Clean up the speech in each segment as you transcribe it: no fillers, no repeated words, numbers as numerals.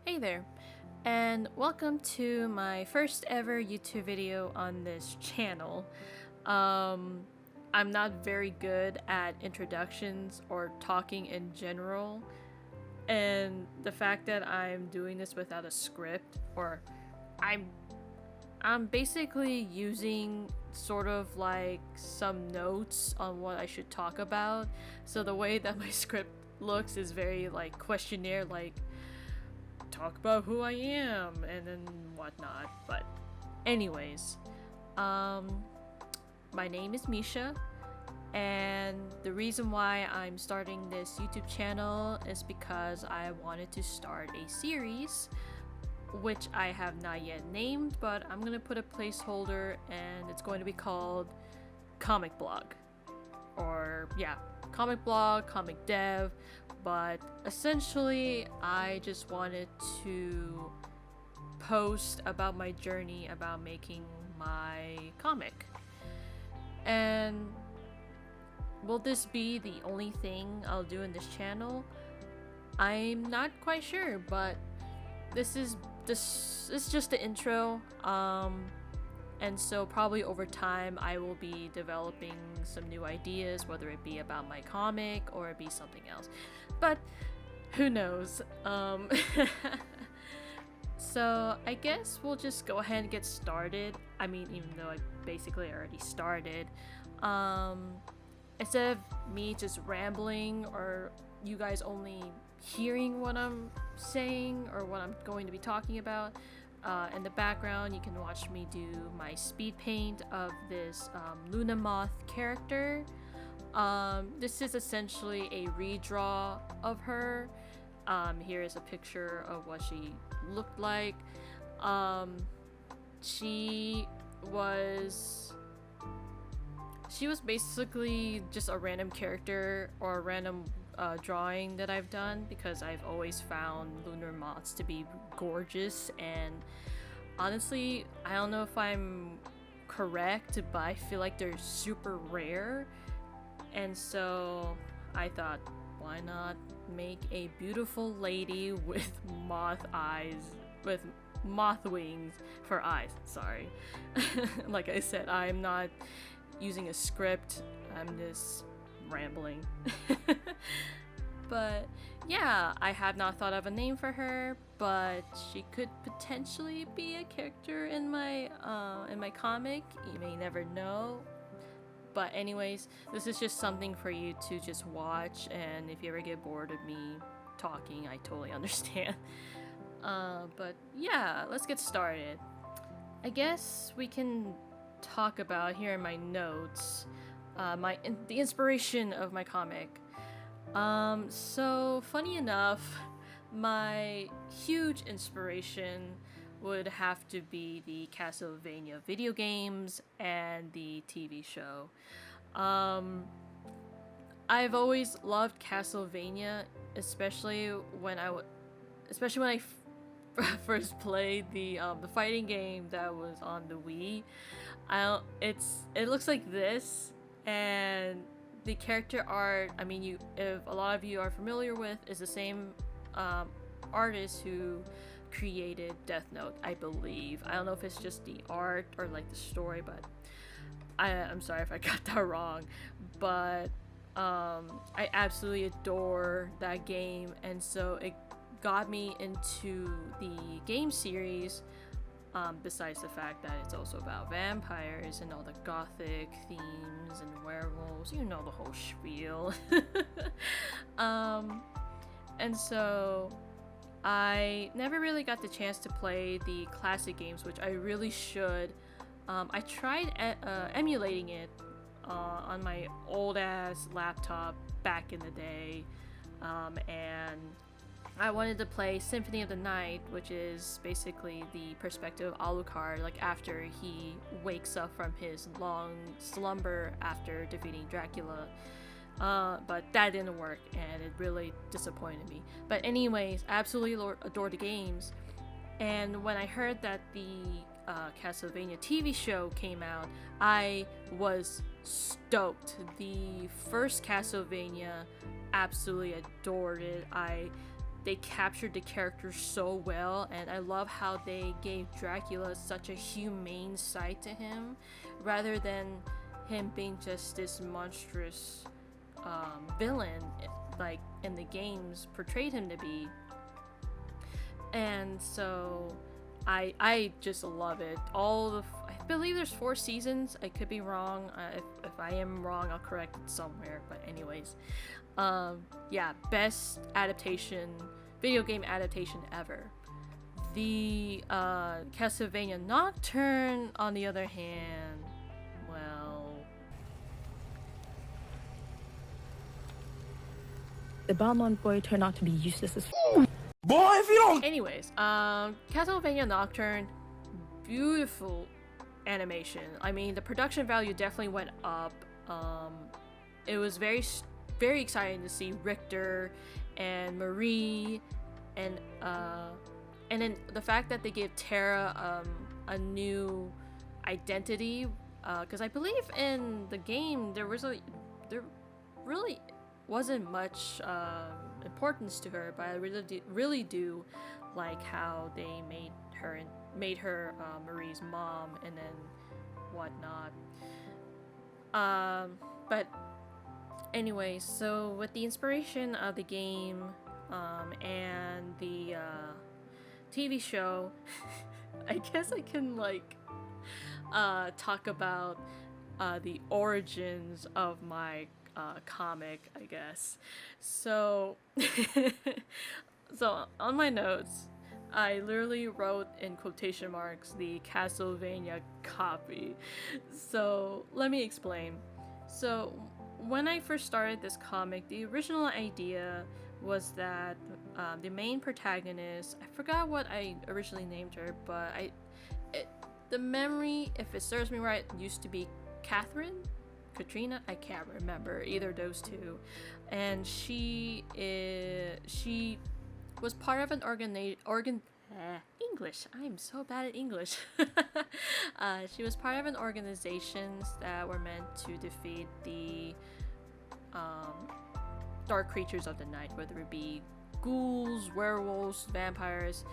Hey there, and welcome to my first ever YouTube video on this channel. Um, I'm not very good at introductions or talking in general, and the fact that I'm doing this without a script, or I'm I'm basically using sort of like some notes on what I should talk about. So the way that my script looks is very like questionnaire, like talk about who I am and then whatnot. But anyways, um, my name is Misha, and the reason why I'm starting this YouTube channel is because I wanted to start a series which I have not yet named, but I'm gonna put a placeholder and it's going to be called Comic Blog. Or, yeah, comic blog, comic dev, but essentially I just wanted to post about my journey about making my comic. And will this be the only thing I'll do in this channel? I'm not quite sure, but this is just the intro. And so probably over time I will be developing some new ideas, whether it be about my comic or it be something else. But who knows? So I guess we'll just go ahead and get started. I mean, even though I basically already started. Instead of me just rambling or you guys only hearing what I'm saying or what I'm going to be talking about, in the background you can watch me do my speed paint of this Luna Moth character. This is essentially a redraw of her. Here is a picture of what she looked like. She was basically just a random character or a random drawing that I've done because I've always found lunar moths to be gorgeous, and honestly I don't know if I'm correct, but I feel like they're super rare, and so I thought, why not make a beautiful lady with moth eyes, with moth wings for eyes, sorry. Like I said, I'm not using a script, I'm just rambling. But yeah, I have not thought of a name for her, but she could potentially be a character in my comic. You may never know. But anyways, this is just something for you to just watch, and if you ever get bored of me talking, I totally understand. But yeah, let's get started. I guess we can talk about here in my notes the inspiration of my comic. So funny enough, my huge inspiration would have to be the Castlevania video games and the TV show. I've always loved Castlevania, especially when I first played the fighting game that was on the Wii. It looks like this, and the character art, I mean, if a lot of you are familiar with, is the same artist who created Death Note, I believe. I don't know if it's just the art or like the story, but I'm sorry if I got that wrong. But I absolutely adore that game, and so it got me into the game series. Besides the fact that it's also about vampires and all the gothic themes and werewolves, you know, the whole spiel. And so I never really got the chance to play the classic games, which I really should. I tried emulating it on my old ass laptop back in the day, and I wanted to play Symphony of the Night, which is basically the perspective of Alucard, like after he wakes up from his long slumber after defeating Dracula. But that didn't work, and it really disappointed me. But anyways, I absolutely adore the games. And when I heard that the Castlevania TV show came out, I was stoked. The first Castlevania, absolutely adored it. they captured the character so well, and I love how they gave Dracula such a humane side to him, rather than him being just this monstrous villain like in the games portrayed him to be. And so I just love it. I believe there's 4 seasons. I could be wrong. If I am wrong, I'll correct it somewhere. But anyways, yeah, best adaptation, video game adaptation ever. The Castlevania Nocturne, on the other hand, well, The Belmont boy turned out to be useless as Boy, if you don't. anyways, Castlevania Nocturne, beautiful animation. I mean, the production value definitely went up. It was very exciting to see Richter and Marie, and then the fact that they gave Tara a new identity, because I believe in the game there really wasn't much importance to her, but I really do like how they made her Marie's mom and then whatnot. But anyway, so with the inspiration of the game and the TV show, I guess I can like talk about the origins of my comic, I guess. So so on my notes, I literally wrote in quotation marks the Castlevania copy. So let me explain. So when I first started this comic, the original idea was that the main protagonist, I forgot what I originally named her, but the memory, if it serves me right, used to be Katrina, I can't remember, either of those two. And she was part of an English. I'm so bad at English. She was part of an organizations that were meant to defeat the dark creatures of the night, whether it be ghouls, werewolves, vampires.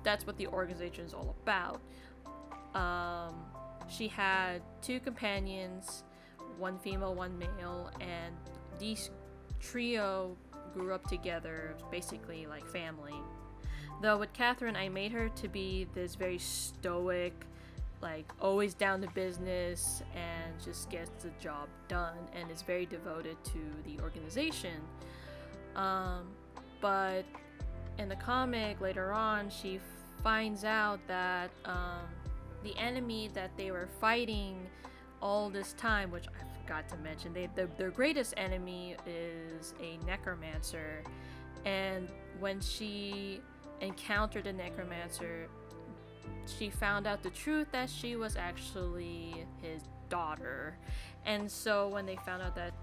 That's what the organization is all about. She had 2 companions, 1 female, 1 male, and these trio grew up together, basically like family. Though with Catherine, I made her to be this very stoic, like always down to business and just gets the job done and is very devoted to the organization. But in the comic later on, she finds out that the enemy that they were fighting all this time, which I forgot to mention, their greatest enemy is a necromancer. And when she encountered the necromancer, she found out the truth that she was actually his daughter. And so when they found out that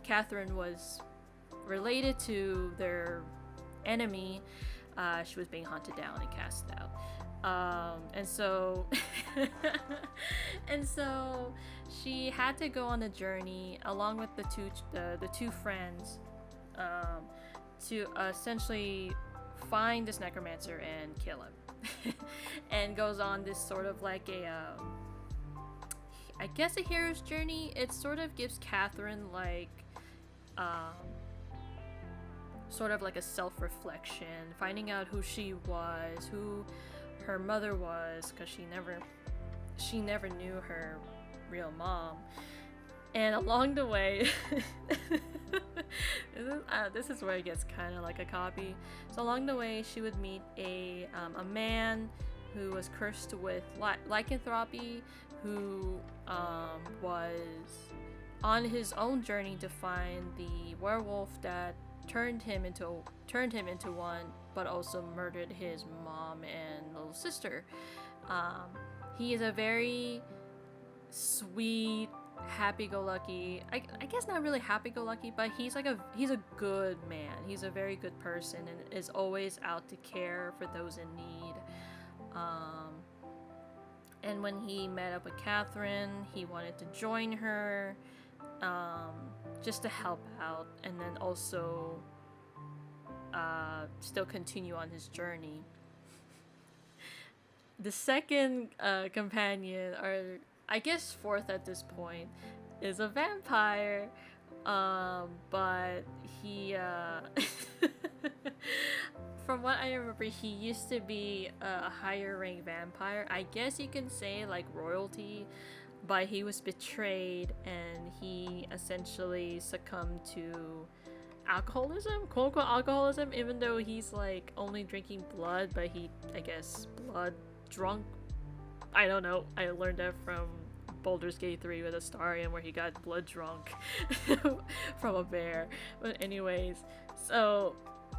Catherine was related to their enemy, she was being hunted down and cast out. And so and so she had to go on a journey along with the two friends to essentially find this necromancer and kill him. And goes on this sort of like I guess a hero's journey. It sort of gives Catherine like sort of like a self-reflection, finding out who she was, who her mother was, because she never knew her real mom. And along the way this is where it gets kind of like a copy. So along the way, she would meet a man who was cursed with lycanthropy, who was on his own journey to find the werewolf that turned him into one, but also murdered his mom and little sister. He is a very sweet, happy-go-lucky, I guess not really happy-go-lucky, but he's a good man. He's a very good person and is always out to care for those in need. And when he met up with Catherine, he wanted to join her, just to help out, and then also still continue on his journey. The second companion, or I guess fourth at this point, is a vampire. But he, from what I remember, he used to be a higher rank vampire. I guess you can say like royalty, but he was betrayed and he essentially succumbed to alcoholism, quote unquote alcoholism, even though he's like only drinking blood, but he, I guess, blood drunk. I don't know. I learned that from Baldur's Gate 3 with Astarion, where he got blood drunk from a bear. But anyways, so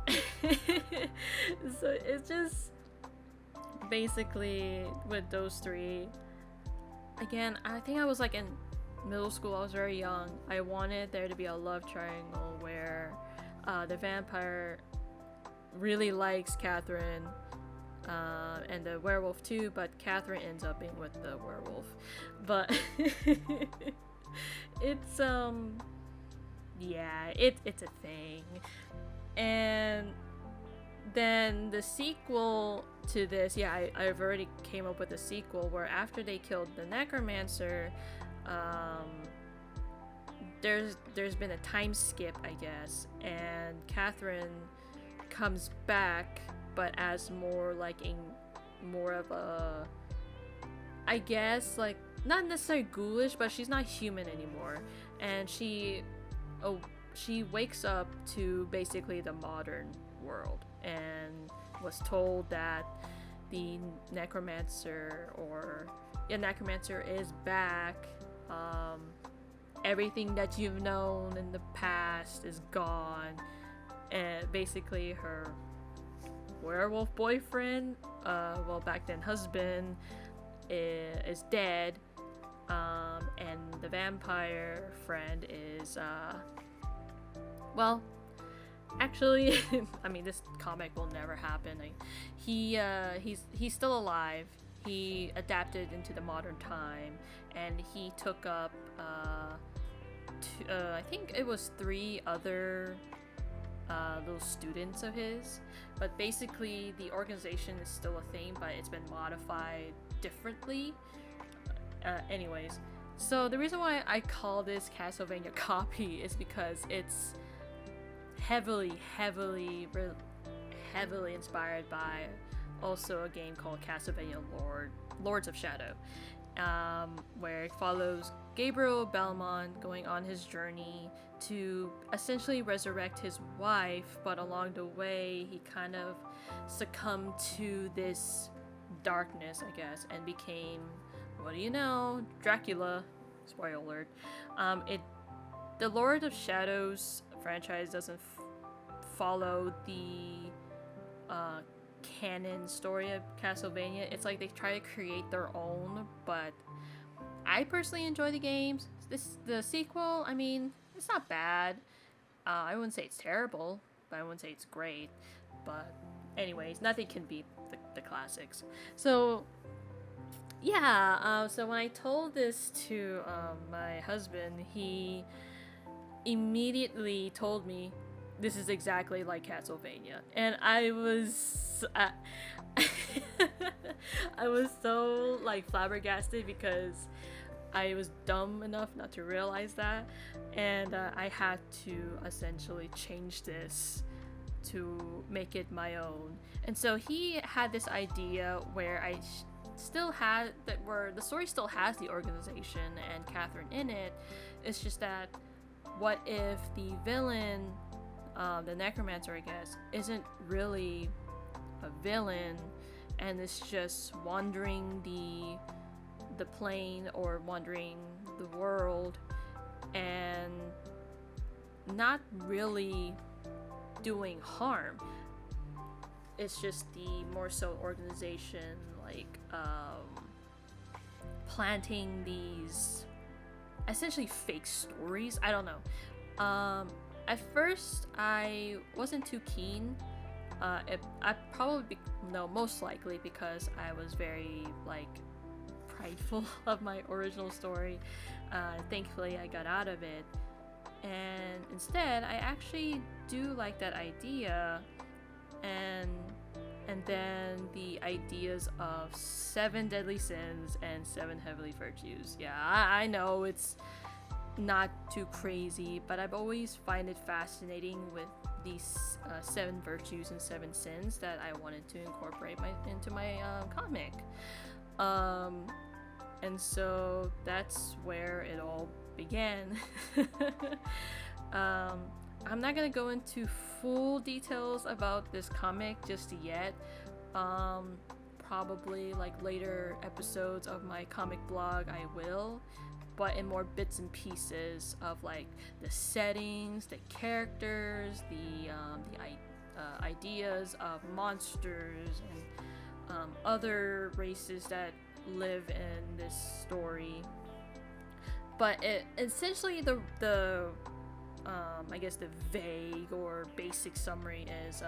so it's just basically with those three. Again, I think I was like in middle school. I was very young. I wanted there to be a love triangle where the vampire really likes Catherine, and the werewolf too, but Catherine ends up being with the werewolf. But it's yeah, it's a thing. And then the sequel to this, yeah, I've already came up with a sequel where after they killed the necromancer, there's been a time skip, I guess, and Catherine comes back, but as more of a, I guess, like, not necessarily ghoulish, but she's not human anymore, and she wakes up to basically the modern world and was told that the necromancer is back. Everything that you've known in the past is gone, and basically her werewolf boyfriend, well, back then husband, is dead, and the vampire friend is well, actually, I mean, this comic will never happen. He's still alive. He adapted into the modern time, and he took up I think it was 3 other little students of his, but basically the organization is still a thing, but it's been modified differently. Anyways, so the reason why I call this Castlevania copy is because it's heavily inspired by also a game called Castlevania Lords of Shadow, where it follows Gabriel Belmont going on his journey to essentially resurrect his wife, but along the way he kind of succumbed to this darkness, I guess, and became, what do you know, Dracula. Spoiler alert. The Lord of Shadows franchise doesn't follow the canon story of Castlevania. It's like they try to create their own, but I personally enjoy the games. The sequel, I mean, it's not bad. I wouldn't say it's terrible, but I wouldn't say it's great. But anyways, nothing can beat the classics. So yeah, so when I told this to my husband, he immediately told me this is exactly like Castlevania, and I was I was so like flabbergasted because I was dumb enough not to realize that, and I had to essentially change this to make it my own. And so he had this idea where I still had that, where the story still has the organization and Catherine in it. It's just that, what if the villain, the necromancer, I guess, isn't really a villain and it's just wandering the plane or wandering the world and not really doing harm. It's just the more so organization, like planting these essentially fake stories. I don't know. At first I wasn't too keen. Most likely because I was very like prideful of my original story. Thankfully I got out of it, and instead I actually do like that idea and then the ideas of 7 deadly sins and 7 heavenly virtues. Yeah, I know it's not too crazy, but I've always find it fascinating with these 7 virtues and 7 sins that I wanted to incorporate into my comic. And so that's where it all began. I'm not gonna go into full details about this comic just yet. Probably like later episodes of my comic blog I will, but in more bits and pieces of like the settings, the characters, the ideas of monsters and other races that live in this story. But essentially the I guess the vague or basic summary is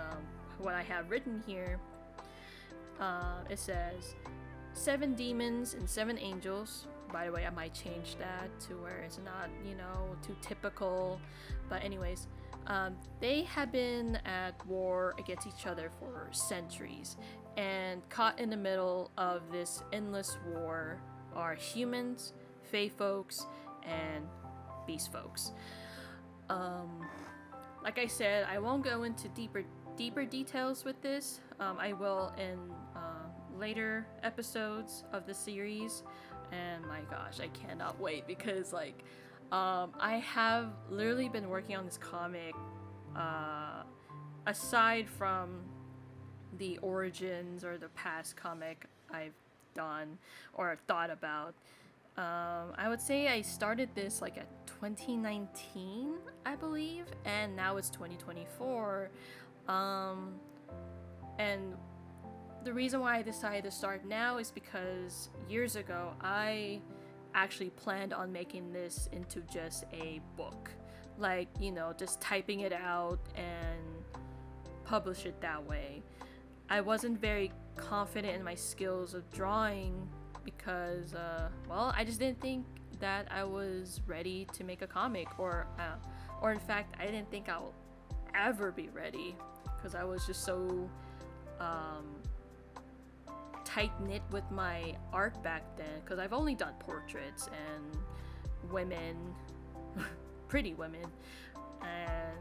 what I have written here. It says 7 demons and 7 angels. By the way, I might change that to where it's not, too typical. But anyways, they have been at war against each other for centuries. And caught in the middle of this endless war are humans, fae folks, and beast folks. Like I said, I won't go into deeper details with this. I will in later episodes of the series. And my gosh, I cannot wait because I have literally been working on this comic aside from the origins or the past comic I've done or thought about. I would say I started this at 2019, I believe, and now it's 2024. And the reason why I decided to start now is because years ago I actually planned on making this into just a book, just typing it out and publish it that way. I wasn't very confident in my skills of drawing because I just didn't think that I was ready to make a comic, or in fact I didn't think I'll ever be ready because I was just so tight-knit with my art back then, because I've only done portraits and women, pretty women, and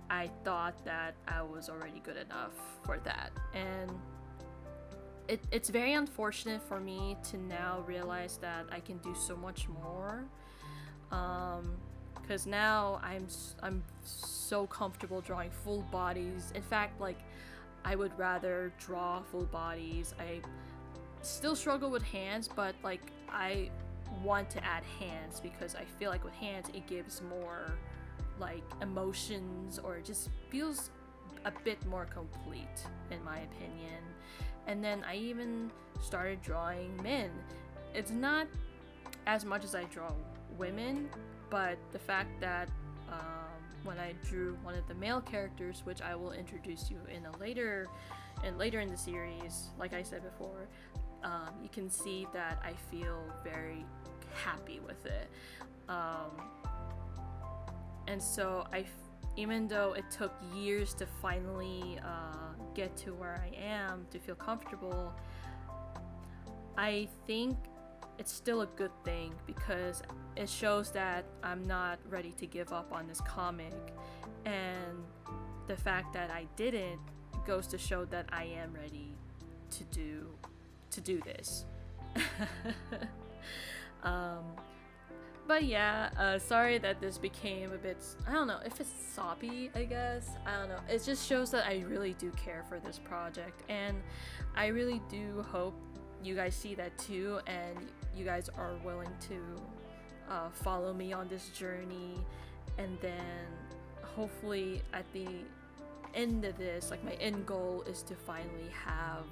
I thought that I was already good enough for that. And it's very unfortunate for me to now realize that I can do so much more, because now I'm so comfortable drawing full bodies. In fact, I would rather draw full bodies. I still struggle with hands, but I want to add hands because I feel like with hands it gives more emotions, or it just feels a bit more complete in my opinion. And then I even started drawing men. It's not as much as I draw women, but the fact that when I drew one of the male characters, which I will introduce you in later in the series, like I said before, you can see that I feel very happy with it. And so even though it took years to finally get to where I am, to feel comfortable, I think it's still a good thing because it shows that I'm not ready to give up on this comic, and the fact that I didn't goes to show that I am ready to do this. But yeah, sorry that this became a bit, I don't know if it's soppy, I guess. I don't know. It just shows that I really do care for this project, and I really do hope you guys see that too, and you guys are willing to follow me on this journey. And then hopefully at the end of this, my end goal is to finally have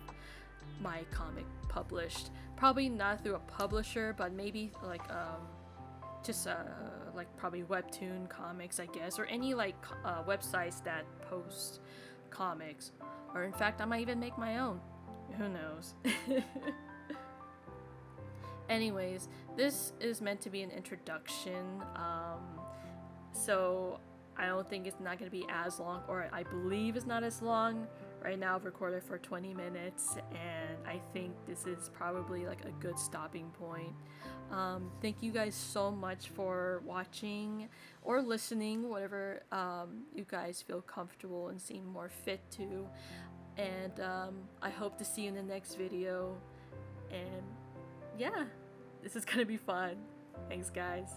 my comic published. Probably not through a publisher, but maybe just probably webtoon comics, I guess, or any websites that post comics, or in fact I might even make my own, who knows. Anyways, this is meant to be an introduction, so I don't think it's not gonna be as long, or I believe it's not as long. Right now I've recorded for 20 minutes and I think this is probably like a good stopping point. Thank you guys so much for watching or listening, whatever you guys feel comfortable and seem more fit to. And I hope to see you in the next video. And yeah, this is gonna be fun. Thanks guys.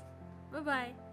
Bye bye.